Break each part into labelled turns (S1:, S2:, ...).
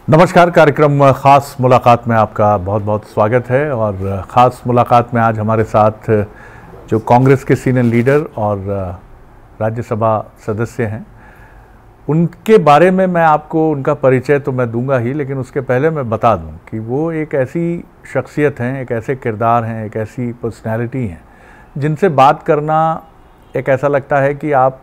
S1: नमस्कार। कार्यक्रम ख़ास मुलाकात में आपका बहुत बहुत स्वागत है। और ख़ास मुलाकात में आज हमारे साथ जो कांग्रेस के सीनियर लीडर और राज्यसभा सदस्य हैं, उनके बारे में मैं आपको उनका परिचय तो मैं दूंगा ही, लेकिन उसके पहले मैं बता दूं कि वो एक ऐसी शख्सियत हैं, एक ऐसे किरदार हैं, एक ऐसी पर्सनैलिटी हैं जिनसे बात करना एक ऐसा लगता है कि आप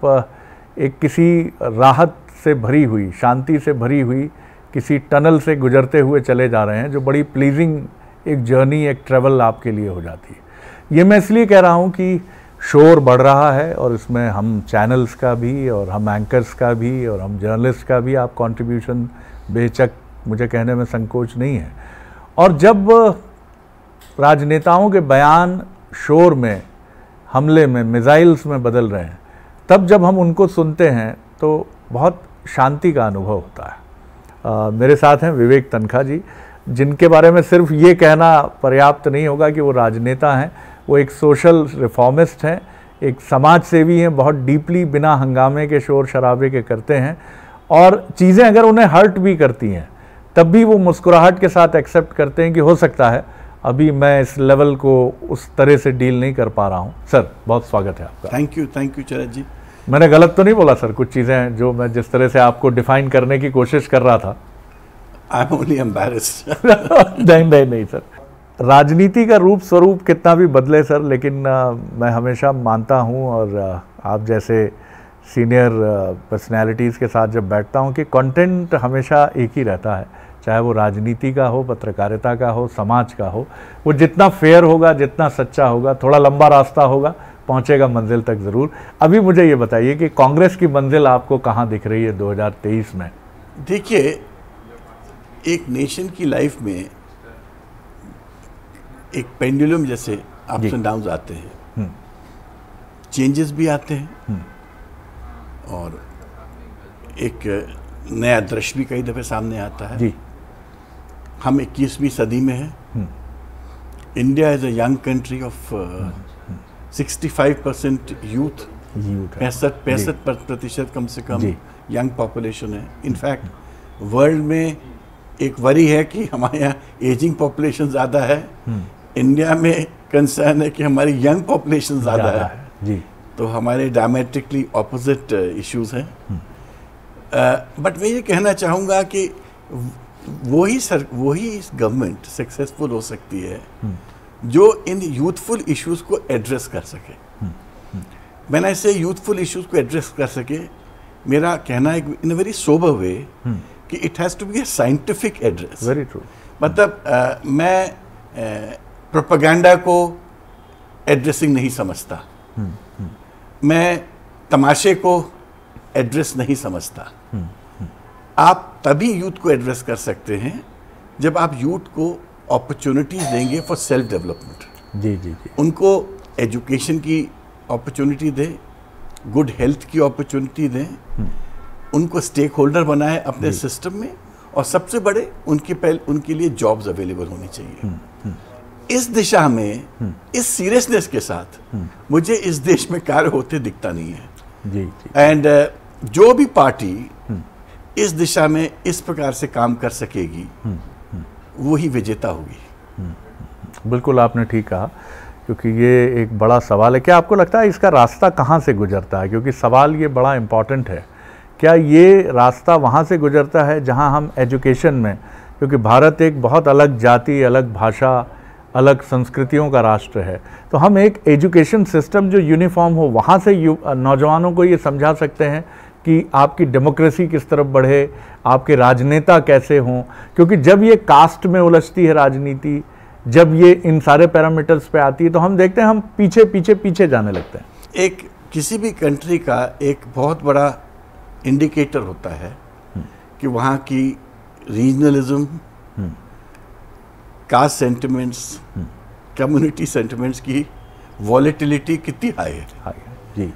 S1: एक किसी राहत से भरी हुई, शांति से भरी हुई किसी टनल से गुजरते हुए चले जा रहे हैं, जो बड़ी प्लीजिंग एक जर्नी, एक ट्रैवल आपके लिए हो जाती है। ये मैं इसलिए कह रहा हूँ कि शोर बढ़ रहा है और इसमें हम चैनल्स का भी और हम एंकर्स का भी और हम जर्नलिस्ट का भी आप कंट्रीब्यूशन बेशक मुझे कहने में संकोच नहीं है। और जब राजनेताओं के बयान शोर में, हमले में, मिसाइल्स में बदल रहे हैं, तब जब हम उनको सुनते हैं तो बहुत शांति का अनुभव होता है। मेरे साथ हैं विवेक तनखा जी, जिनके बारे में सिर्फ ये कहना पर्याप्त नहीं होगा कि वो राजनेता हैं। वो एक सोशल रिफॉर्मिस्ट हैं, एक समाज सेवी हैं, बहुत डीपली बिना हंगामे के, शोर शराबे के करते हैं। और चीज़ें अगर उन्हें हर्ट भी करती हैं तब भी वो मुस्कुराहट के साथ एक्सेप्ट करते हैं कि हो सकता है अभी मैं इस लेवल को उस तरह से डील नहीं कर पा रहा हूँ। सर, बहुत स्वागत है आपका।
S2: थैंक यू चरद जी।
S1: मैंने गलत तो नहीं बोला सर? कुछ चीज़ें जो मैं जिस तरह से आपको डिफाइन करने की कोशिश कर रहा था।
S2: I am only embarrassed.
S1: नहीं सर, राजनीति का रूप स्वरूप कितना भी बदले सर, लेकिन मैं हमेशा मानता हूँ और आप जैसे सीनियर पर्सनैलिटीज़ के साथ जब बैठता हूँ कि कंटेंट हमेशा एक ही रहता है, चाहे वो राजनीति का हो, पत्रकारिता का हो, समाज का हो। वो जितना फेयर होगा, जितना सच्चा होगा, थोड़ा लंबा रास्ता होगा, पहुंचेगा मंजिल तक ज़रूर। अभी मुझे ये बताइए कि कांग्रेस की मंजिल आपको कहाँ दिख रही है 2023 में?
S2: देखिए, एक नेशन की लाइफ में एक पेंडुलम जैसे अप्स एंड डाउन्स आते हैं, चेंजेस भी आते हैं और एक नया दृश्य भी कई दफ़े सामने आता है जी। हम 21वीं सदी में हैं। India is a young country of 65% youth, 65% कम से कम यंग पॉपुलेशन है। इनफैक्ट वर्ल्ड में एक वरी है कि हमारे यहाँ एजिंग पॉपुलेशन ज़्यादा है, इंडिया में कंसर्न है कि हमारी यंग पॉपुलेशन ज़्यादा है जी। तो हमारे डायमेट्रिकली ऑपोजिट इश्यूज हैं। बट मैं ये कहना चाहूँगा कि वही गवर्नमेंट सक्सेसफुल हो सकती है जो इन यूथफुल इश्यूज को एड्रेस कर सके। मैंने ऐसे यूथफुल इश्यूज को एड्रेस कर सके, मेरा कहना है इन अ वेरी सोबर वे कि it has to be a scientific address.
S1: Very true.
S2: मतलब मैं प्रोपेगेंडा को एड्रेसिंग नहीं समझता, मैं तमाशे को एड्रेस नहीं समझता। आप तभी यूथ को एड्रेस कर सकते हैं जब आप यूथ को अपॉर्चुनिटीज देंगे फॉर सेल्फ डेवलपमेंट। जी जी जी। उनको एजुकेशन की अपॉर्चुनिटी दें, गुड हेल्थ की अपॉर्चुनिटी दें, उनको स्टेक होल्डर बनाए अपने सिस्टम में, और सबसे बड़े उनके लिए जॉब्स अवेलेबल होनी चाहिए। इस दिशा में, इस सीरियसनेस के साथ मुझे इस देश में कार्य होते दिखता नहीं है जी। एंड जो भी पार्टी इस दिशा में इस प्रकार से काम कर सकेगी वो ही विजेता होगी।
S1: बिल्कुल आपने ठीक कहा, क्योंकि ये एक बड़ा सवाल है। क्या आपको लगता है इसका रास्ता कहाँ से गुजरता है? क्योंकि सवाल ये बड़ा इम्पॉर्टेंट है। क्या ये रास्ता वहाँ से गुजरता है जहाँ हम एजुकेशन में, क्योंकि भारत एक बहुत अलग जाति, अलग भाषा, अलग संस्कृतियों का राष्ट्र है, तो हम एक एजुकेशन सिस्टम जो यूनिफॉर्म हो, वहाँ से नौजवानों को ये समझा सकते हैं कि आपकी डेमोक्रेसी किस तरफ बढ़े, आपके राजनेता कैसे हों? क्योंकि जब ये कास्ट में उलझती है राजनीति, जब ये इन सारे पैरामीटर्स पे आती है, तो हम देखते हैं हम पीछे पीछे पीछे जाने लगते हैं।
S2: एक किसी भी कंट्री का एक बहुत बड़ा इंडिकेटर होता है कि वहाँ की regionalism, caste sentiments, community sentiments की वॉलेटिलिटी कितनी हाई है जी।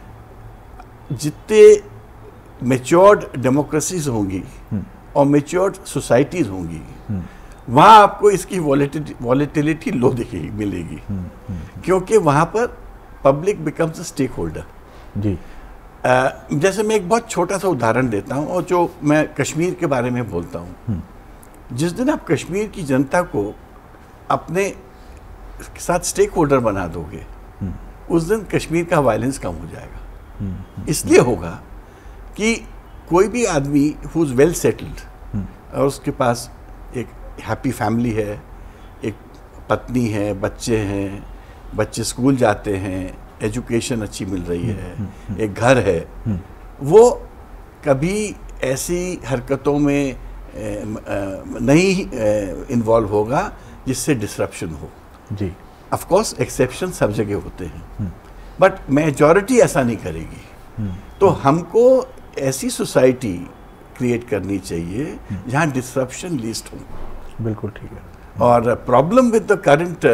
S2: जितने मैच्योर्ड डेमोक्रेसीज होंगी और मैच्योर्ड सोसाइटीज होंगी, वहाँ आपको इसकी वॉलेटिलिटी लो दिखेगी, मिलेगी, क्योंकि वहाँ पर public becomes a stakeholder ji. जैसे मैं एक बहुत छोटा सा उदाहरण देता हूँ, और जो मैं कश्मीर के बारे में बोलता हूँ, जिस दिन आप कश्मीर की जनता को अपने साथ स्टेक होल्डर बना दोगे, उस दिन कश्मीर का वायलेंस कम हो जाएगा। इसलिए होगा कि कोई भी आदमी हु इज वेल सेटल्ड और उसके पास एक हैप्पी फैमिली है, एक पत्नी है, बच्चे हैं, बच्चे स्कूल जाते हैं, एजुकेशन अच्छी मिल रही है, एक घर है, वो कभी ऐसी हरकतों में नहीं इन्वॉल्व होगा जिससे डिसरप्शन हो। जी, ऑफ कोर्स एक्सेप्शन सब जगह होते हैं, बट मेजॉरिटी ऐसा नहीं करेगी। तो हमको ऐसी सोसाइटी क्रिएट करनी चाहिए जहां डिसरप्शन लीस्ट हो।
S1: बिल्कुल ठीक है।
S2: और problem with the current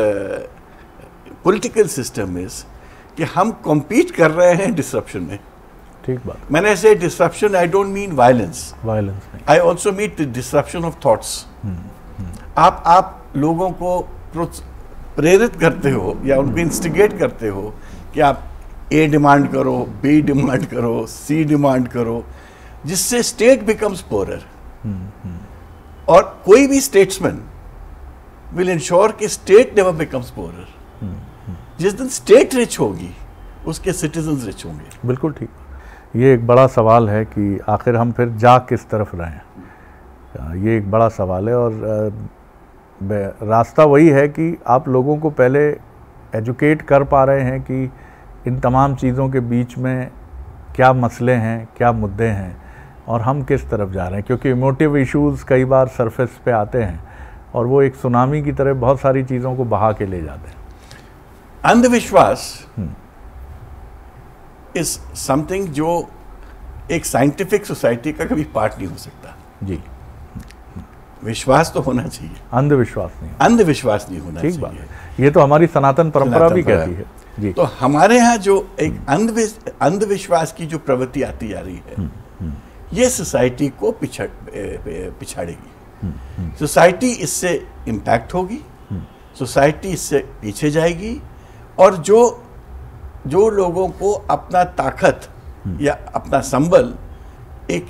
S2: political system is कि हम कॉम्पीट कर रहे हैं डिसरप्शन में।
S1: ठीक बात।
S2: मैंने ऐसे disruption, I don't mean violence, I also mean disruption of thoughts. आप लोगों को प्रेरित करते हो या उनको इंस्टिगेट करते हो कि आप ए डिमांड करो, बी डिमांड करो, सी डिमांड करो, जिससे स्टेट बिकम्स पोरर। और कोई भी स्टेट्समैन विल इंश्योर कि स्टेट नेवर बिकम्स पोरर। जिस दिन स्टेट रिच होगी उसके सिटीजन्स रिच होंगे।
S1: बिल्कुल ठीक। ये एक बड़ा सवाल है कि आखिर हम फिर जा किस तरफ रहें, ये एक बड़ा सवाल है। और रास्ता वही है कि आप लोगों को पहले एजुकेट कर पा रहे हैं कि इन तमाम चीज़ों के बीच में क्या मसले हैं, क्या मुद्दे हैं और हम किस तरफ जा रहे हैं। क्योंकि इमोटिव इश्यूज़ कई बार सरफेस पे आते हैं और वो एक सुनामी की तरह बहुत सारी चीज़ों को बहा के ले जाते हैं।
S2: अंधविश्वास इज समथिंग जो एक साइंटिफिक सोसाइटी का कभी पार्ट नहीं हो सकता।
S1: जी,
S2: विश्वास तो होना चाहिए,
S1: अंधविश्वास
S2: नहीं होना चाहिए।
S1: ठीक बात है। ये तो हमारी सनातन परंपरा भी कहती है। जी।
S2: तो हमारे यहाँ जो एक अंधविश्वास की जो प्रवृत्ति आती जा रही है, ये सोसाइटी को पिछाड़ेगी। सोसाइटी इससे इम्पैक्ट होगी, सोसाइटी इससे पीछे जाएगी। और जो लोगों को अपना ताकत या अपना संबल एक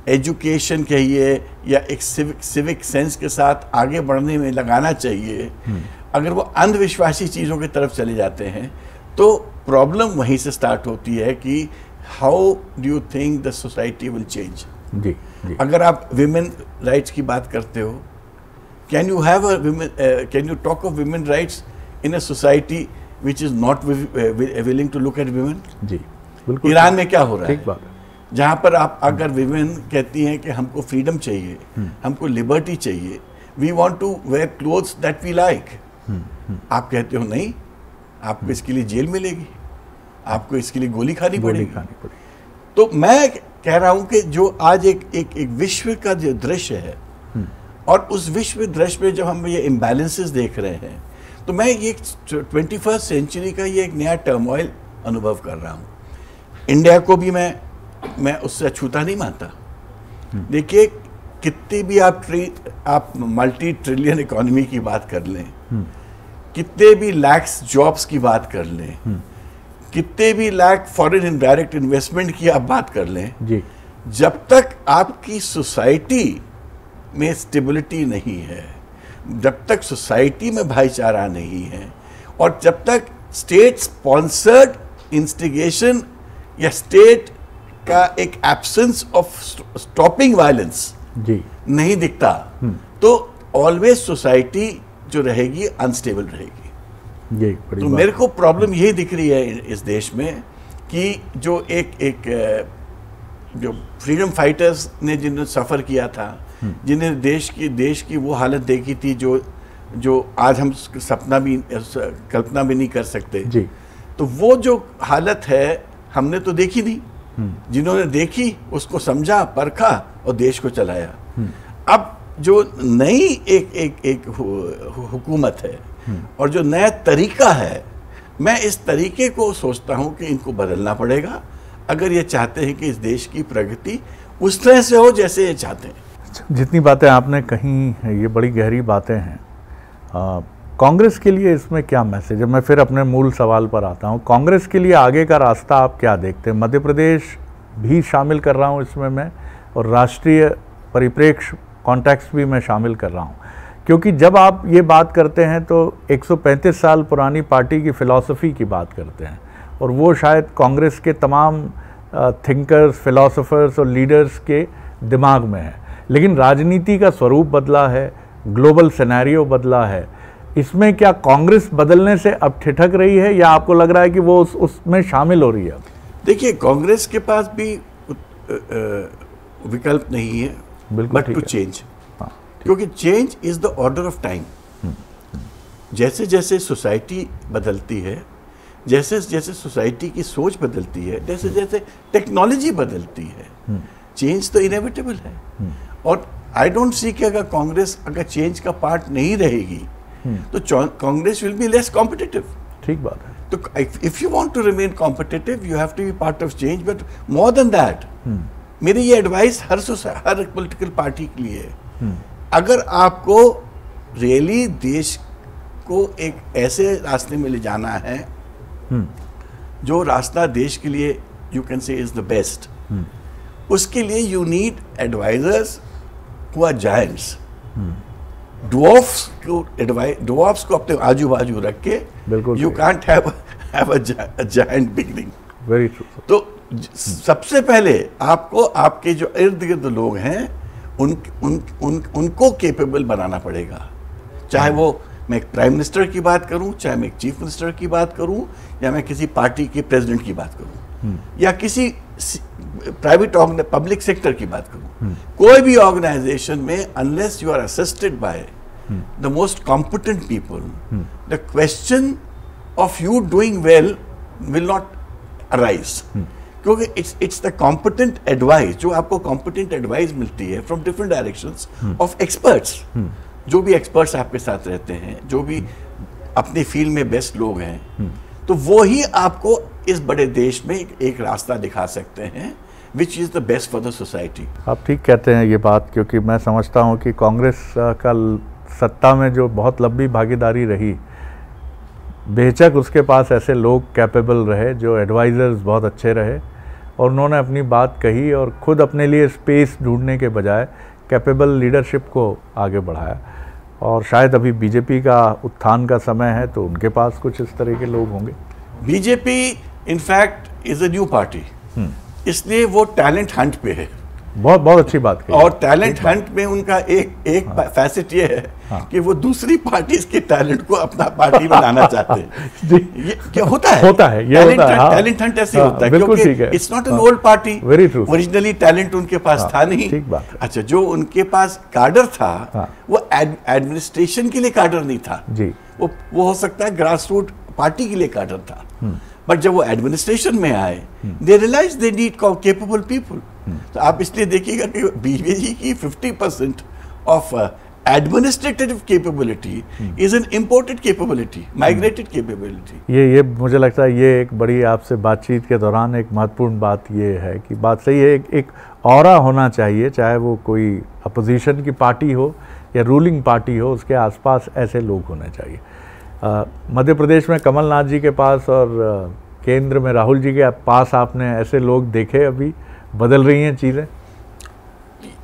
S2: एजुकेशन कहिए या एक सिविक सेंस के साथ आगे बढ़ने में लगाना चाहिए, अगर वो अंधविश्वासी चीज़ों की तरफ चले जाते हैं तो प्रॉब्लम वहीं से स्टार्ट होती है कि how do you think the society will change.
S1: जी, जी।
S2: अगर आप विमेन राइट्स की बात करते हो, can you talk of women rights in a society which is not willing to look at women?
S1: जी, बिल्कुल।
S2: ईरान में क्या हो रहा
S1: ठीक बात है,
S2: जहाँ पर आप अगर विमेन कहती हैं कि हमको फ्रीडम चाहिए, हमको लिबर्टी चाहिए, we want to wear clothes that we like, आप कहते हो नहीं, आपको इसके लिए जेल मिलेगी, आपको इसके लिए गोली खानी पड़ेगी। तो मैं कह रहा हूं कि जो आज एक विश्व का जो दृश्य है और उस विश्व दृश्य में जब हम ये इम्बैलेंसेस देख रहे हैं, तो मैं ये 21st सेंचुरी का ये एक नया टर्मोइल अनुभव कर रहा हूँ। इंडिया को भी मैं उससे अछूता नहीं मानता। देखिए, कितनी भी आप मल्टी ट्रिलियन इकोनॉमी की बात कर लें, कितने भी लैक्स जॉब्स की बात कर लें, कितने भी लाख फॉरेन इनडायरेक्ट इन्वेस्टमेंट की आप बात कर लें, जी, जब तक आपकी सोसाइटी में स्टेबिलिटी नहीं है, जब तक सोसाइटी में भाईचारा नहीं है, और जब तक स्टेट स्पॉन्सर्ड इंस्टिगेशन या स्टेट का एक एब्सेंस ऑफ स्टॉपिंग वायलेंस जी नहीं दिखता, तो ऑलवेज सोसाइटी जो रहेगी अनस्टेबल रहेगी।
S1: ये
S2: तो मेरे को प्रॉब्लम यही दिख रही है इस देश में कि जो जो फ्रीडम फाइटर्स ने जिन्होंने सफ़र किया था, जिन्हें देश की वो हालत देखी थी जो आज हम सपना भी कल्पना भी नहीं कर सकते जी। तो वो जो हालत है हमने तो देखी नहीं, जिन्होंने देखी उसको समझा, परखा और देश को चलाया। अब जो नई एक हुकूमत है और जो नया तरीका है, मैं इस तरीके को सोचता हूं कि इनको बदलना पड़ेगा अगर ये चाहते हैं कि इस देश की प्रगति उस तरह से हो जैसे ये चाहते हैं।
S1: जितनी बातें आपने कही ये बड़ी गहरी बातें हैं। कांग्रेस के लिए इसमें क्या मैसेज है? मैं फिर अपने मूल सवाल पर आता हूं। कांग्रेस के लिए आगे का रास्ता आप क्या देखते हैं? मध्य प्रदेश भी शामिल कर रहा हूं इसमें मैं, और राष्ट्रीय परिप्रेक्ष्य कॉन्टेक्स्ट भी मैं शामिल कर रहा हूँ, क्योंकि जब आप ये बात करते हैं तो 135 साल पुरानी पार्टी की फ़िलॉसफी की बात करते हैं, और वो शायद कांग्रेस के तमाम थिंकर्स, फिलोसोफर्स और लीडर्स के दिमाग में है। लेकिन राजनीति का स्वरूप बदला है, ग्लोबल सिनेरियो बदला है। इसमें क्या कांग्रेस बदलने से अब ठिठक रही है, या आपको लग रहा है कि वो उसमें शामिल हो रही है?
S2: देखिए, कांग्रेस के पास भी विकल्प नहीं है बट टू चेंज, क्योंकि change is the order of time. जैसे जैसे सोसाइटी बदलती है, जैसे जैसे सोसाइटी की सोच बदलती है, जैसे जैसे टेक्नोलॉजी बदलती है, चेंज तो इनएविटेबल है। और आई डोंट सी कि अगर कांग्रेस अगर चेंज का पार्ट नहीं रहेगी तो Congress will be less competitive.
S1: ठीक बात है।
S2: तो if you want to remain competitive you have to be part of change, but more than that मेरी ये एडवाइस हर पॉलिटिकल पार्टी के लिए है। अगर आपको रियली देश को एक ऐसे रास्ते में ले जाना है जो रास्ता देश के लिए you can say is the best, उसके लिए you need advisors who are giants. Dwarfs को अपने आजू बाजू रख के you can't have a giant beginning.
S1: Very true.
S2: तो सबसे पहले आपको आपके जो इर्द गिर्द लोग हैं उनको केपेबल बनाना पड़ेगा। चाहे वो मैं एक प्राइम मिनिस्टर की बात करूं, चाहे मैं एक चीफ मिनिस्टर की बात करूं, या मैं किसी पार्टी के प्रेसिडेंट की बात करूं, या किसी प्राइवेट पब्लिक सेक्टर की बात करूं, कोई भी ऑर्गेनाइजेशन में unless you are assisted by the most competent people, the question of you doing well will not arise. क्योंकि इट्स द कॉम्पिटेंट एडवाइस, जो आपको कॉम्पिटेंट एडवाइस मिलती है from different directions of experts, जो भी एक्सपर्ट्स आपके साथ रहते हैं, जो भी अपने फील्ड में बेस्ट लोग हैं, तो वो ही आपको इस बड़े देश में एक रास्ता दिखा सकते हैं which is the best for the society.
S1: आप ठीक कहते हैं ये बात, क्योंकि मैं समझता हूँ कि कांग्रेस का सत्ता में जो बहुत लंबी भागीदारी रही, बेशक उसके पास ऐसे लोग कैपेबल रहे जो एडवाइज़र्स बहुत अच्छे रहे, और उन्होंने अपनी बात कही और ख़ुद अपने लिए स्पेस ढूंढने के बजाय कैपेबल लीडरशिप को आगे बढ़ाया। और शायद अभी बीजेपी का उत्थान का समय है, तो उनके पास कुछ इस तरह के लोग होंगे।
S2: BJP in fact is a new party, इसलिए वो टैलेंट हंट पे है।
S1: बहुत बहुत अच्छी बात कही।
S2: और टैलेंट हंट में उनका एक फैसेट ये है कि वो दूसरी पार्टी के टैलेंट को अपना पार्टी में लाना चाहते हैं। ये क्या होता है? टैलेंट हंट ऐसे होता है, क्योंकि it's not an old party.
S1: Very true.
S2: Originally talent उनके पास था नहीं।
S1: ठीक बात।
S2: अच्छा, जो उनके पास कार्डर था वो एडमिनिस्ट्रेशन के लिए कार्डर नहीं था
S1: जी।
S2: वो हो सकता है ग्रास रूट पार्टी के लिए कार्डर था, बट जब वो एडमिनिस्ट्रेशन में आए they realize they need capable people. तो आप इसलिए देखिएगा कि बीजेपी की 50% of administrative capability is an imported capability, migrated capability.
S1: ये मुझे लगता है ये एक बड़ी आपसे बातचीत के दौरान एक महत्वपूर्ण बात ये है कि बात सही है, एक ऑरा होना चाहिए, चाहे वो कोई अपोजिशन की पार्टी हो या रूलिंग पार्टी हो, उसके आसपास ऐसे लोग होने चाहिए। मध्य प्रदेश में कमलनाथ जी के पास और केंद्र में राहुल जी के पास आपने ऐसे लोग देखे? अभी बदल रही हैं चीज़ें?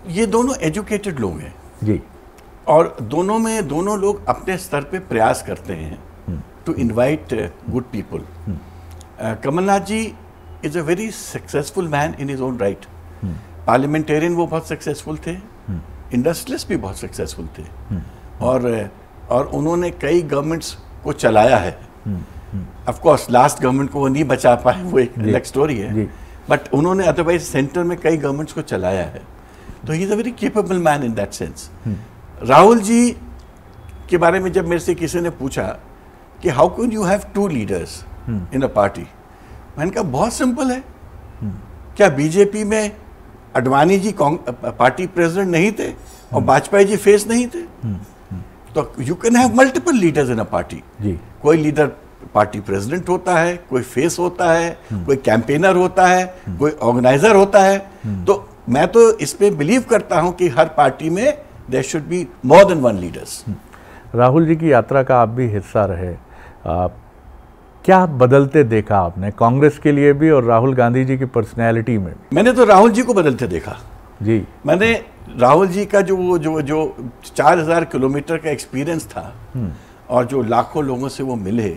S2: ये दोनों एजुकेटेड लोग हैं
S1: जी,
S2: और दोनों लोग अपने स्तर पे प्रयास करते हैं to invite good people. Kamalnath ji is a very successful man in his own right. Parliamentarian वो बहुत सक्सेसफुल थे, इंडस्ट्रियलिस्ट भी बहुत सक्सेसफुल थे, और उन्होंने कई गवर्नमेंट्स को चलाया है। ऑफ कोर्स लास्ट गवर्नमेंट को वो नहीं बचा पाए, वो एक अलग स्टोरी है, बट उन्होंने अदरवाइज सेंटर में कई गवर्नमेंट्स को चलाया है। तो he is a very capable man in that sense. Rahul ji के बारे में जब मेरे से किसी ने पूछा कि how can you have two leaders in a party, मैंने कहा बहुत सिंपल है। क्या बीजेपी में अडवाणी जी पार्टी प्रेसिडेंट नहीं थे और वाजपेयी जी फेस नहीं थे? तो you can have multiple leaders in a party. कोई लीडर पार्टी प्रेसिडेंट होता है, कोई फेस होता है, कोई कैंपेनर होता है, कोई ऑर्गेनाइजर होता है। तो मैं तो इस पे बिलीव करता हूं कि हर पार्टी में there should be more than one leaders.
S1: Rahul ji की यात्रा का आप भी हिस्सा रहे, क्या बदलते देखा आपने कांग्रेस के लिए भी और राहुल गांधी जी की पर्सनैलिटी में भी?
S2: मैंने तो राहुल जी को बदलते देखा। जी। मैंने राहुल जी का जो जो जो 4000 किलोमीटर का एक्सपीरियंस था और जो लाखों लोगों से वो मिले,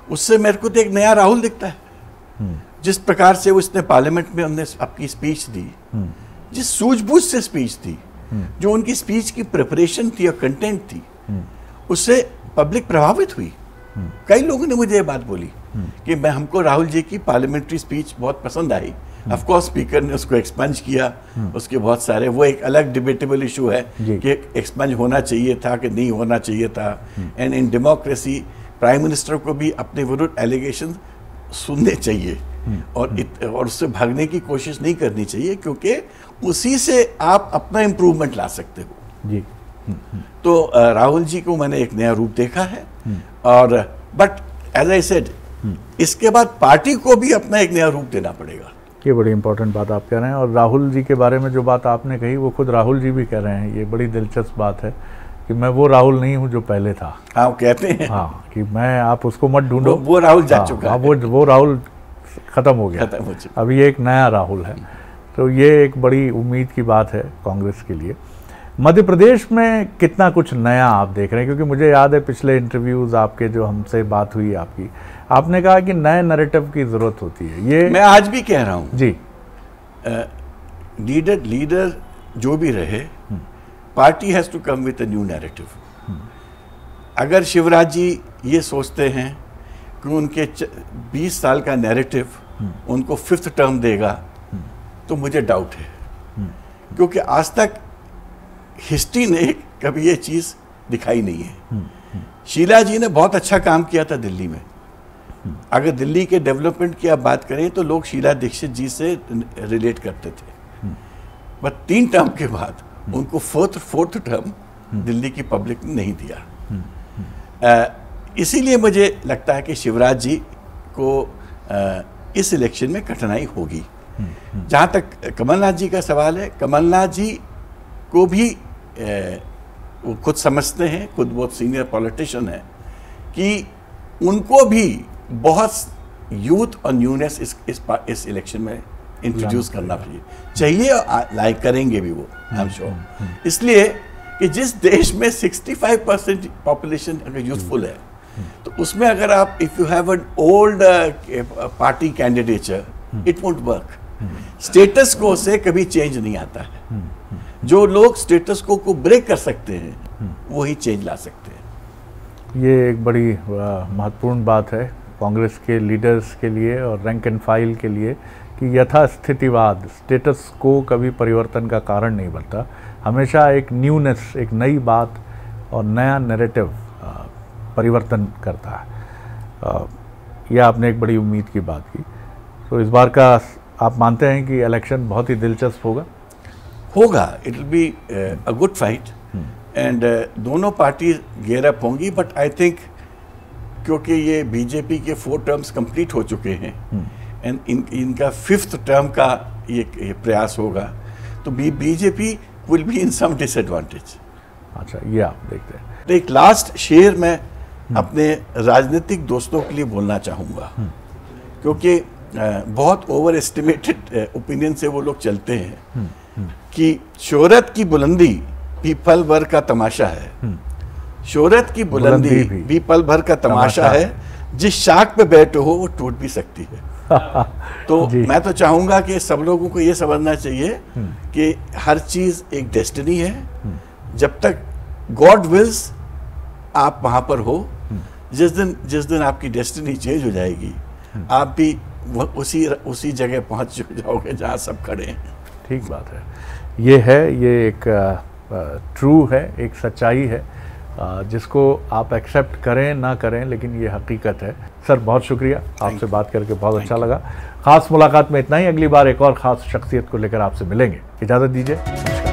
S2: उससे मेरे को तो एक नया राहुल दिखता है। जिस प्रकार से उसने पार्लियामेंट में हमने अपनी स्पीच दी, जिस सूझबूझ से स्पीच थी, जो उनकी स्पीच की प्रिपरेशन थी और कंटेंट थी, उससे पब्लिक प्रभावित हुई। कई लोगों ने मुझे ये बात बोली कि हमको राहुल जी की पार्लियामेंट्री स्पीच बहुत पसंद आई। ऑफ कोर्स स्पीकर ने उसको एक्सपंज किया, उसके बहुत सारे, वो एक अलग डिबेटेबल इशू है कि एक्सपंज होना चाहिए था कि नहीं होना चाहिए था। And in democracy prime minister को भी अपने विरुद्ध एलिगेशन सुनने चाहिए और उससे भागने की कोशिश नहीं करनी चाहिए, क्योंकि उसी से आप अपना इम्प्रूवमेंट ला सकते हो जी। तो राहुल जी को मैंने एक नया रूप देखा है, और बट एज आई सेड, इसके बाद पार्टी को भी अपना एक नया रूप देना पड़ेगा।
S1: ये बड़ी इंपॉर्टेंट बात आप कह रहे हैं, और राहुल जी के बारे में जो बात आपने कही वो खुद राहुल जी भी कह रहे हैं। ये बड़ी दिलचस्प बात है कि मैं वो राहुल नहीं हूँ जो पहले था।
S2: हाँ, कहते हैं
S1: हाँ कि मैं, आप उसको मत ढूंढो,
S2: वो राहुल जा चुका है,
S1: वो राहुल खत्म हो गया, खत्म हो चुका। अभी एक नया राहुल है। तो ये एक बड़ी उम्मीद की बात है कांग्रेस के लिए। मध्य प्रदेश में कितना कुछ नया आप देख रहे हैं, क्योंकि मुझे याद है पिछले इंटरव्यूज आपके, जो हमसे बात हुई आपकी, आपने कहा कि नए नैरेटिव की जरूरत होती है। ये
S2: मैं आज भी कह रहा हूं
S1: जी।
S2: लीडर जो भी रहे, party has to come with a new narrative. अगर शिवराज जी ये सोचते हैं कि उनके 20 साल का नैरेटिव उनको 5th टर्म देगा, तो मुझे डाउट है, क्योंकि आज तक हिस्ट्री ने कभी ये चीज दिखाई नहीं है। शीला जी ने बहुत अच्छा काम किया था दिल्ली में। अगर दिल्ली के डेवलपमेंट की आप बात करें तो लोग शीला दीक्षित जी से रिलेट करते थे, पर 3 टर्म के बाद उनको 4th टर्म दिल्ली की पब्लिक ने नहीं दिया। इसीलिए मुझे लगता है कि शिवराज जी को इस इलेक्शन में कठिनाई होगी। जहां तक कमलनाथ जी का सवाल है, कमलनाथ जी को भी वो खुद समझते हैं, खुद बहुत सीनियर पॉलिटिशियन है, कि उनको भी बहुत यूथ और न्यूनेस इस इलेक्शन में इंट्रोड्यूस करना चाहिए और लाइक करेंगे भी वो, आई एम श्योर। इसलिए कि जिस देश में 65% पॉपुलेशन अगर यूथफुल है, तो उसमें अगर आप, if you have an old party candidature, it won't work. Status को से कभी चेंज नहीं आता है। जो लोग स्टेटस को ब्रेक कर सकते हैं, वही चेंज ला सकते हैं।
S1: ये एक बड़ी महत्वपूर्ण बात है कांग्रेस के लीडर्स के लिए और रैंक एंड फाइल के लिए, कि यथास्थितिवाद, स्टेटस को कभी परिवर्तन का कारण नहीं बनता। हमेशा एक न्यूनेस, एक नई बात और नया नैरेटिव परिवर्तन करता है। यह आपने एक बड़ी उम्मीद की बात की। तो इस बार का आप मानते हैं कि इलेक्शन बहुत ही दिलचस्प होगा?
S2: It will be a good fight, and दोनों पार्टी गेयर अप होंगी। बट आई थिंक क्योंकि ये बीजेपी के 4 टर्म्स कंप्लीट हो चुके हैं, एंड इनका 5th टर्म का ये प्रयास होगा, तो BJP will be in some disadvantage.
S1: अच्छा, ये आप देखते हैं।
S2: तो एक लास्ट शेर मैं अपने राजनीतिक दोस्तों के लिए बोलना चाहूँगा, क्योंकि बहुत ओवर एस्टिमेटेड ओपिनियन से वो लोग चलते हैं कि शोहरत की बुलंदी भी पल भर का तमाशा है। शोहरत की बुलंदी भी पल भर का तमाशा है, जिस शाख पे बैठे हो वो टूट भी सकती है। तो मैं तो चाहूंगा कि सब लोगों को ये समझना चाहिए कि हर चीज एक डेस्टिनी है। जब तक गॉड विल्स, आप वहां पर हो। जिस दिन आपकी डेस्टिनी चेंज हो जाएगी, आप भी उसी जगह पहुंच जाओगे जहां सब खड़े हैं।
S1: ठीक बात है। ये एक ट्रू है, एक सच्चाई है, जिसको आप एक्सेप्ट करें ना करें, लेकिन ये हकीकत है। सर, बहुत शुक्रिया, आपसे बात करके बहुत अच्छा लगा। खास मुलाकात में इतना ही। अगली बार एक और ख़ास शख्सियत को लेकर आपसे मिलेंगे। इजाज़त दीजिए।